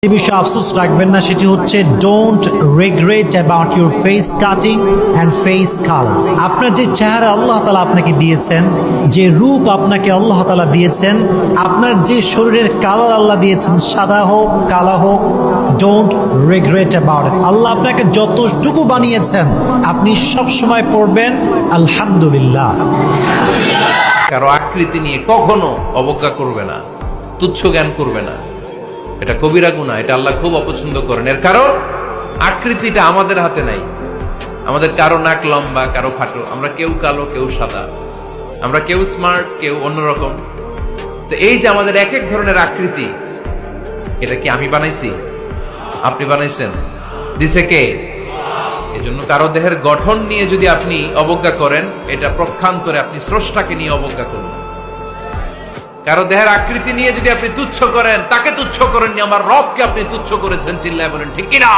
এই বিষয়ে আফসোস রাখবেন না, সেটি হচ্ছে don't regret about your face cutting and face colour. আপনার যে চেহারা আল্লাহ তাআলা আপনাকে দিয়েছেন, যে রূপ আপনাকে আল্লাহ তাআলা দিয়েছেন, আপনার যে শরীরের কালার আল্লাহ দিয়েছেন, সাদা হোক কালা হোক, ডোন্ট রিগ্রেট অ্যাবাউট ইট। আল্লাহ আপনাকে যতটুকু বানিয়েছেন আপনি সব সময় পড়বেন আলহামদুলিল্লাহ। কারো আকৃতি নিয়ে কখনো অবজ্ঞা করবে না, তুচ্ছ জ্ঞান করবে না। এটা কবিরা গুনাহ, এটা আল্লাহ খুব অপছন্দ করেন। এর কারণ আকৃতিটা আমাদের হাতে নাই। আমাদের কারো নাক লম্বা, কারো খাটো, আমরা কেউ কালো কেউ সাদা, আমরা কেউ স্মার্ট কেউ অন্যরকম। তো এই যে আমাদের এক এক ধরনের আকৃতি, এটা কি আমি বানাইছি? আপনি বানাইছেন? দিছে কে? এজন্য কারো দেহের গঠন নিয়ে যদি আপনি অবজ্ঞা করেন, এটা প্রক্ষান্তরে আপনি স্রষ্টাকে নিয়ে অবজ্ঞা করবেন। কারো দেহের আকৃতি নিয়ে যদি আপনি তুচ্ছ করেন, তাকে তুচ্ছ করেননি, আমার রবকে আপনি তুচ্ছ করেছেন। চিল্লায় বলেন ঠিক কিনা?